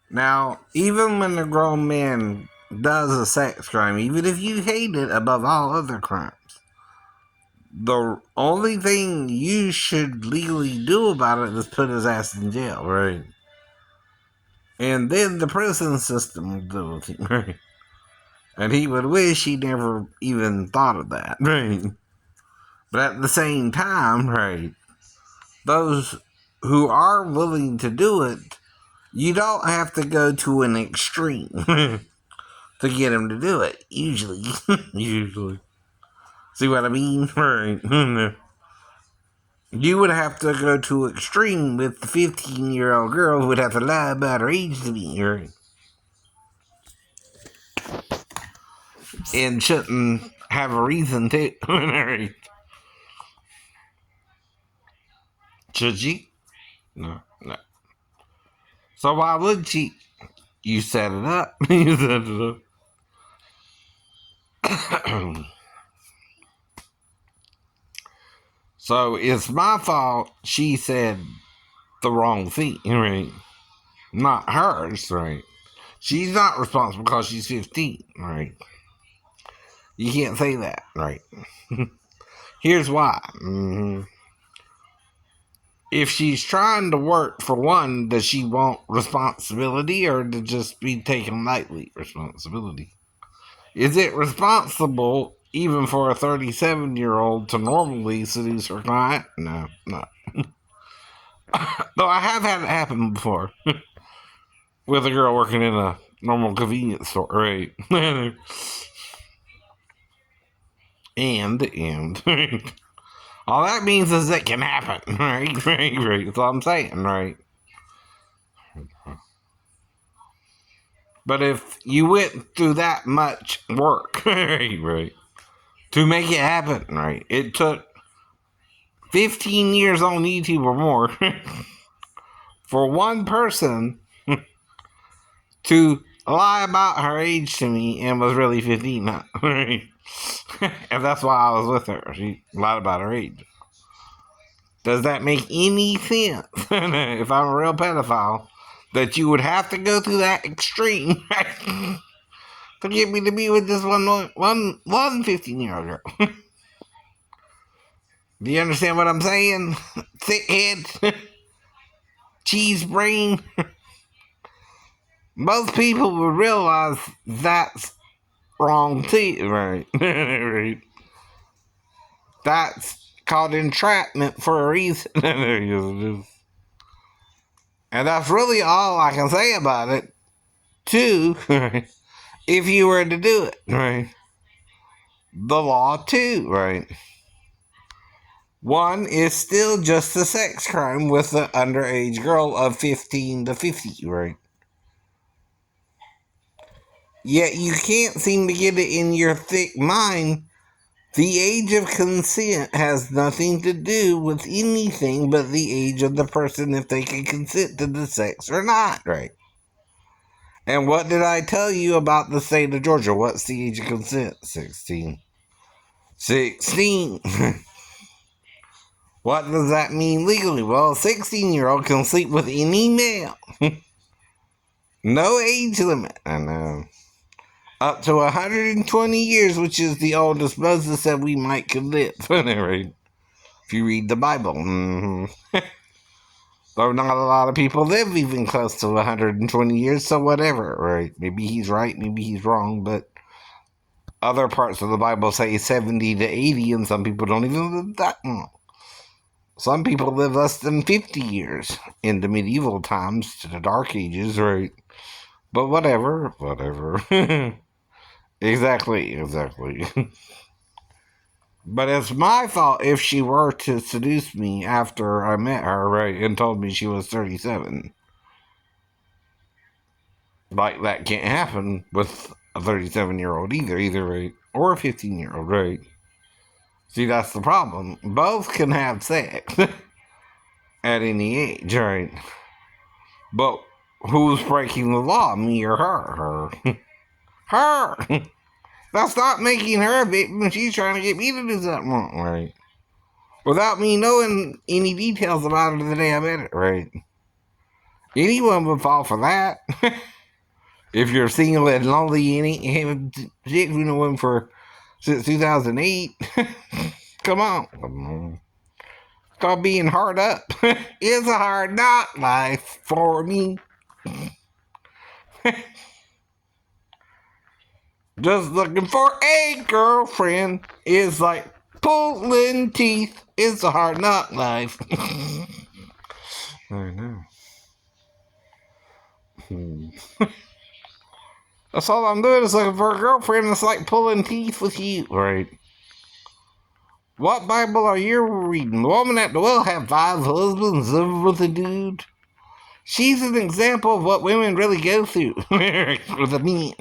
Now, even when a grown man does a sex crime, even if you hate it above all other crimes, the only thing you should legally do about it is put his ass in jail, right? And then the prison system will do with him, right? And he would wish he never even thought of that, right? But at the same time, right, those who are willing to do it, you don't have to go to an extreme to get him to do it, usually. Usually. See what I mean? Right. You would have to go to extreme with the 15-year-old girl who would have to lie about her age to me, right? And shouldn't have a reason to. Right. Should she? No, no. So why would she? You set it up. You set it up. So it's my fault she said the wrong thing, right? Not hers, right? She's not responsible because she's 15, right? You can't say that, right? Here's why. If she's trying to work, for one, does she want responsibility or to just be taken lightly responsibility? Is it responsible even for a 37-year-old to normally seduce her client? No, no. Though I have had it happen before with a girl working in a normal convenience store, right? and all that means is it can happen, right? Right. That's all I'm saying, right? But if you went through that much work, right, to make it happen, right, it took 15 years on YouTube or more for one person to lie about her age to me and was really 15, right? And that's why I was with her. She lied about her age. Does that make any sense? If I'm a real pedophile, that you would have to go through that extreme to get me to be with this one 15-year-old girl. Do you understand what I'm saying? Thick head, cheese brain. Most people would realize that's wrong too, right? Right. That's called entrapment for a reason. And that's really all I can say about it. Two, if you were to do it, right? The law, too, right? One is still just a sex crime with an underage girl of 15 to 50, right? Yet you can't seem to get it in your thick mind. The age of consent has nothing to do with anything but the age of the person, if they can consent to the sex or not, right? And what did I tell you about the state of Georgia? What's the age of consent? 16. 16. What does that mean legally? Well, a 16-year-old can sleep with any male. No age limit. I know. Up to 120 years, which is the oldest Moses said we might could live. If you read the Bible. Though not a lot of people live even close to 120 years, so whatever, right? Maybe he's right, maybe he's wrong, but other parts of the Bible say 70 to 80, and some people don't even live that long. Some people live less than 50 years in the medieval times to the Dark Ages, right? But whatever. Exactly. But it's my fault if she were to seduce me after I met her, right, and told me she was 37. Like, that can't happen with a 37-year-old either, right? Or a 15-year-old, right? See, that's the problem. Both can have sex at any age, right? But who's breaking the law, me or her? Her! That's not making her a victim. She's trying to get me to do something wrong, right? Without me knowing any details about her the day I met her, right? Anyone would fall for that. If you're single and lonely and haven't been with a woman since 2008, come on. Stop being hard up. It's a hard knock life for me. Just looking for a girlfriend is like pulling teeth. It's a hard knock life. I know. That's all I'm doing is looking for a girlfriend that's like pulling teeth with you. Right. What Bible are you reading? The woman at the well had 5 husbands, living with a dude. She's an example of what women really go through with a man.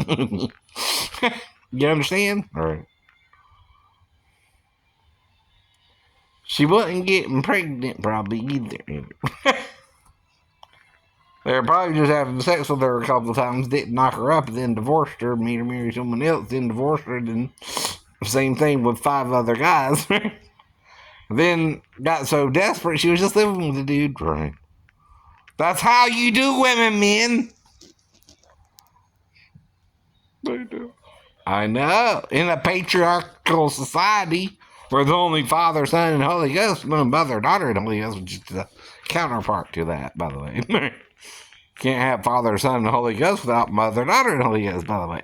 You understand? Right. She wasn't getting pregnant probably either. They were probably just having sex with her a couple of times, didn't knock her up, and then divorced her, made her marry someone else, then divorced her, then same thing with 5 other guys. Then got so desperate she was just living with the dude. Right. That's how you do women, men. They do. I know. In a patriarchal society where the only Father, Son, and Holy Ghost, no Mother, Daughter, and Holy Ghost, which is the counterpart to that, by the way. Can't have Father, Son, and Holy Ghost without Mother, Daughter, and Holy Ghost, by the way.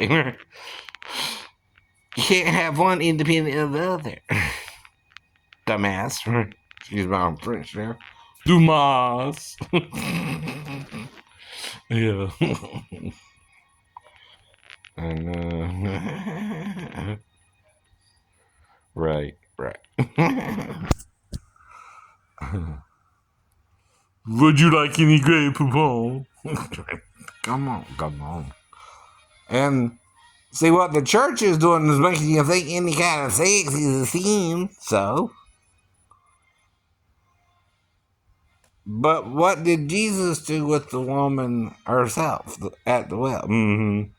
You can't have one independent of the other. Dumbass. Excuse my French there. Dumas. Yeah. And, right. Would you like any Grey Poupon? Come on. And see, what the church is doing is making you think any kind of sex is a sin, so. But what did Jesus do with the woman herself at the well? Mm-hmm.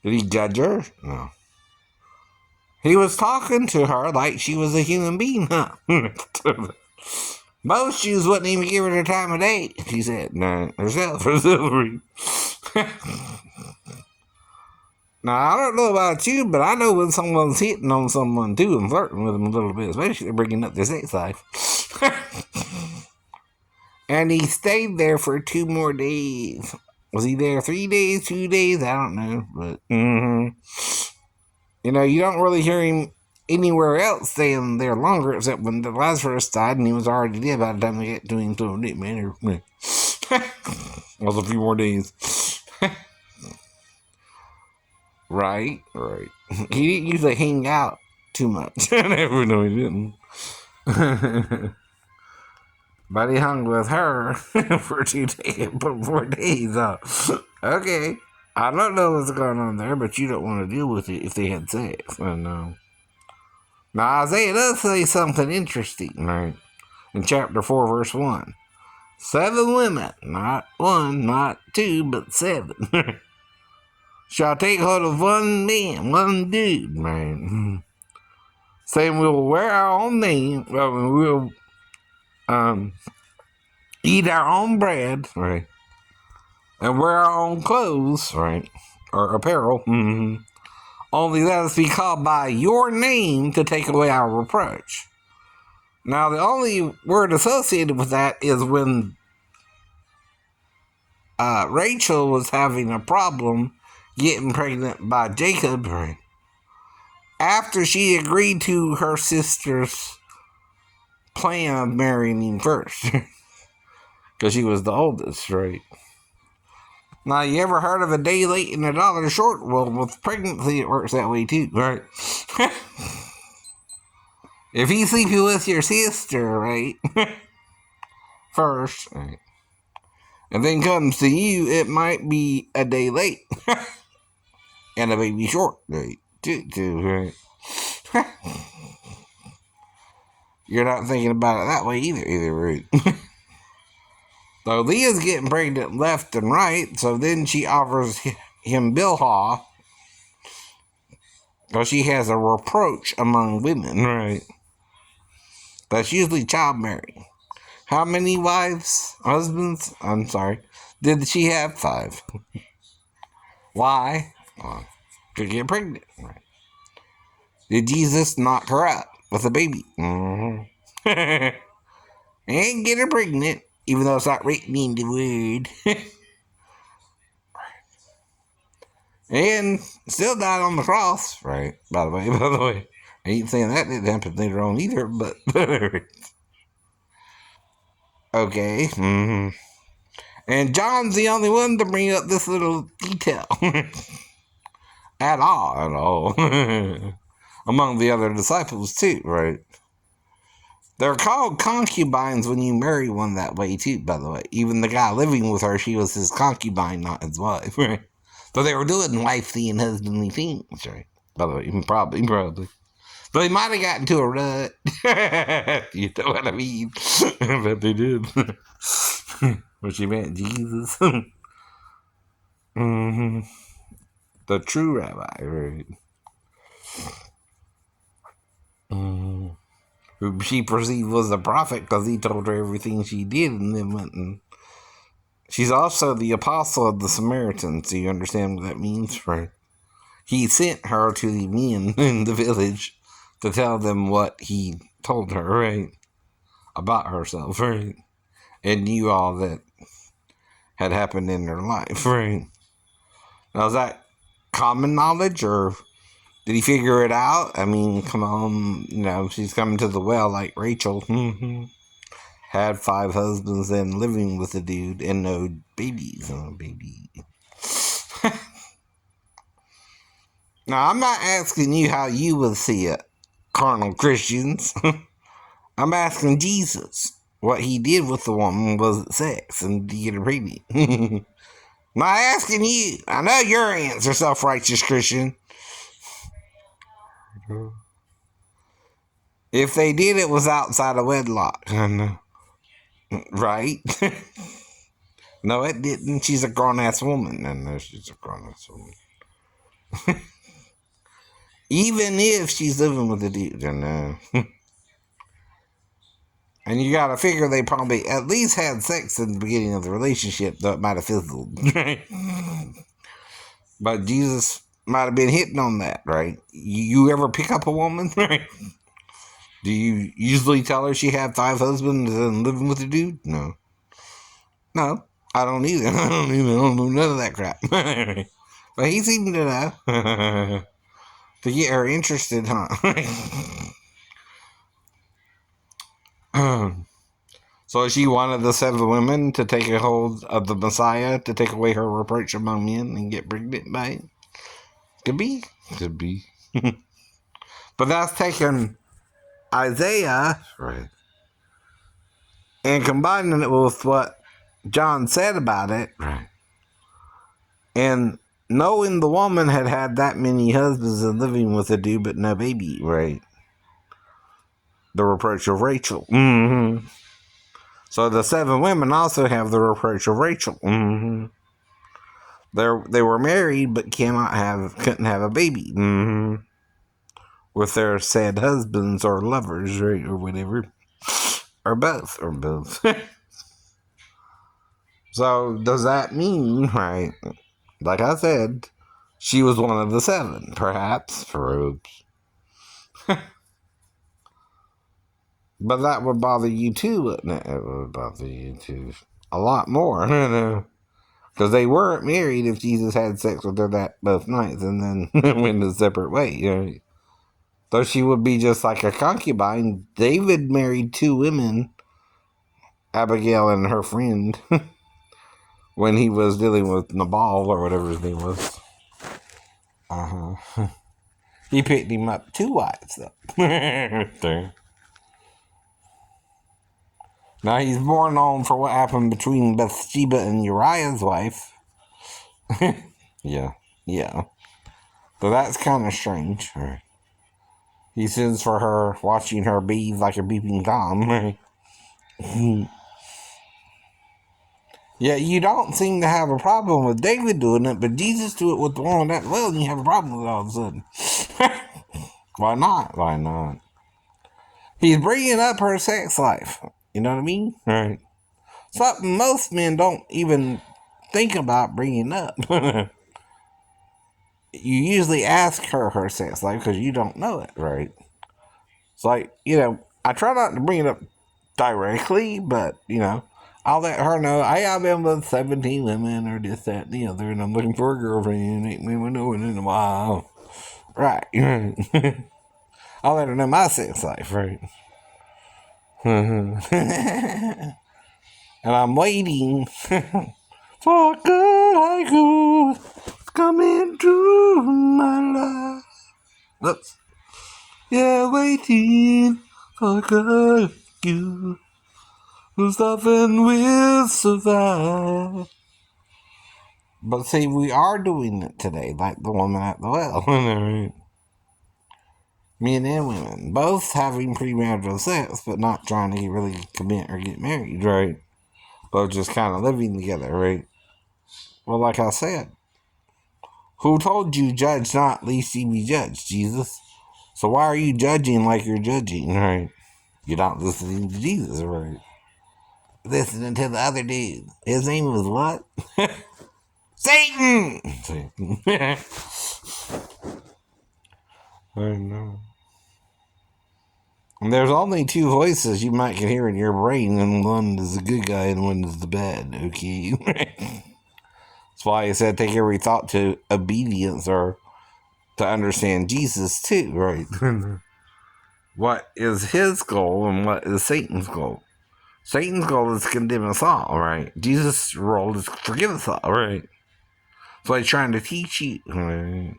Did he judge her? No. He was talking to her like she was a human being, huh? Most Jews wouldn't even give her the time of day, she said. No, herself. Now, I don't know about you, but I know when someone's hitting on someone too and flirting with them a little bit, especially bringing up their sex life. And he stayed there for 2 more days. Was he there 3 days, 2 days? I don't know. But, you know, you don't really hear him anywhere else staying there longer, except when the Lazarus died and he was already dead by the time they get to him. So it didn't matter. Was a few more days. Right. He didn't usually hang out too much. I never know he didn't. But he hung with her for 4 days. Okay. I don't know what's going on there, but you don't want to deal with it if they had sex. I know. Now, Isaiah does say something interesting, right? In chapter 4, verse 1. 7 women, not 1, not 2, but 7, shall take hold of one man, one dude, right? Saying we will wear our own name, we will eat our own bread, right? And wear our own clothes, right? Or apparel. Mm-hmm. Only let us be called by your name to take away our reproach. Now, the only word associated with that is when Rachel was having a problem getting pregnant by Jacob, right? After she agreed to her sister's plan of marrying him first. Because she was the oldest, right? Now, you ever heard of a day late and a dollar short? Well, with pregnancy, it works that way too, right? If he's sleeping with your sister, right? First, right? And then comes to you, it might be a day late. And a baby short, right? Too, right? You're not thinking about it that way either, right? So Leah's getting pregnant left and right, so then she offers him Bilhah, because she has a reproach among women, right? That's usually childbearing. How many husbands? I'm sorry. did she have 5? Why? To get pregnant. Right. Did Jesus knock her up with a baby? Mm-hmm. And get her pregnant, even though it's not written in the word. And still died on the cross. Right. By the way. I ain't saying that didn't happen later on either, but okay. Mm-hmm. And John's the only one to bring up this little detail. At all. Among the other disciples, too, right? They're called concubines when you marry one that way, too, by the way. Even the guy living with her, she was his concubine, not his wife, right? So they were doing wifely and husbandly things, right? By the way, probably. But they might have gotten into a rut. You know what I mean? But they did. What she meant, Jesus. Mm-hmm. The true rabbi, right? Mm-hmm. Who she perceived was a prophet because he told her everything she did and then went and... She's also the apostle of the Samaritans. Do you understand what that means, right? He sent her to the men in the village to tell them what he told her, right? About herself, right? And knew all that had happened in her life, right? Now, is that common knowledge, or did he figure it out? I mean, come on, she's coming to the well like Rachel. Had 5 husbands and living with a dude and no babies. Oh, baby. Now, I'm not asking you how you would see it, carnal Christians. I'm asking Jesus. What he did with the woman was sex and to get her pregnant. Not asking you. I know your answer, self-righteous Christian. If they did, it was outside of wedlock. Right? No, it didn't. She's a grown-ass woman. No, she's a grown-ass woman. Even if she's living with a dude, And you gotta figure they probably at least had sex in the beginning of the relationship, though it might have fizzled. But Jesus might have been hitting on that, right? You ever pick up a woman? Do you usually tell her she had 5 husbands and living with a dude? No. No, I don't either. I don't do none of that crap. But he seemed to know. To get her interested, huh? So is she one of the 7 women to take a hold of the Messiah to take away her reproach among men and get pregnant by it? Could be. But that's taking Isaiah, right, and combining it with what John said about it, right, and knowing the woman had that many husbands and living with a dude but no baby, right? The reproach of Rachel. Mm-hmm. So the 7 women also have the reproach of Rachel. Mm-hmm. They were married but couldn't have a baby. Mm-hmm. With their said husbands or lovers, right, or whatever, or both. So does that mean, right? Like I said, she was one of the 7, perhaps. But that would bother you too, wouldn't it? It would bother you too. A lot more, Because they weren't married if Jesus had sex with her that both nights and then went a separate way, So she would be just like a concubine. David married 2 women, Abigail and her friend, when he was dealing with Nabal or whatever his name was. He picked him up 2 wives, though. Now he's more known for what happened between Bathsheba and Uriah's wife. Yeah. So that's kind of strange. He sends for her, watching her bathe like a beeping Tom. Yeah, you don't seem to have a problem with David doing it, but Jesus do it with the woman that well, and you have a problem with it all of a sudden. Why not? He's bringing up her sex life. You know what I mean? Right. Something most men don't even think about bringing up. You usually ask her sex life because you don't know it, right? It's like, I try not to bring it up directly, but, I'll let her know, hey, I've been with 17 women or this, that, and the other, and I'm looking for a girlfriend. Ain't been with no one in a while. Right. I'll let her know my sex life, right? And I'm waiting for a good haiku come into my life. Oops. Yeah, waiting for a good you who's loving will survive. But see, we are doing it today, like the woman at the well. Men and women, both having premarital sex, but not trying to really commit or get married, right? But just kind of living together, right? Well, like I said, who told you judge not, lest ye be judged, Jesus? So why are you judging like you're judging, right? You're not listening to Jesus, right? Listening to the other dude. His name was what? Satan! I know. And there's only two voices you might can hear in your brain, and one is the good guy and one is the bad, okay? That's why I said take every thought to obedience or to understand Jesus too, right? What is his goal and what is Satan's goal? Satan's goal is to condemn us all, right? Jesus' role is to forgive us all, right? So he's trying to teach you, right?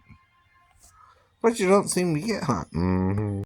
But you don't seem to get, huh? Mm-hmm.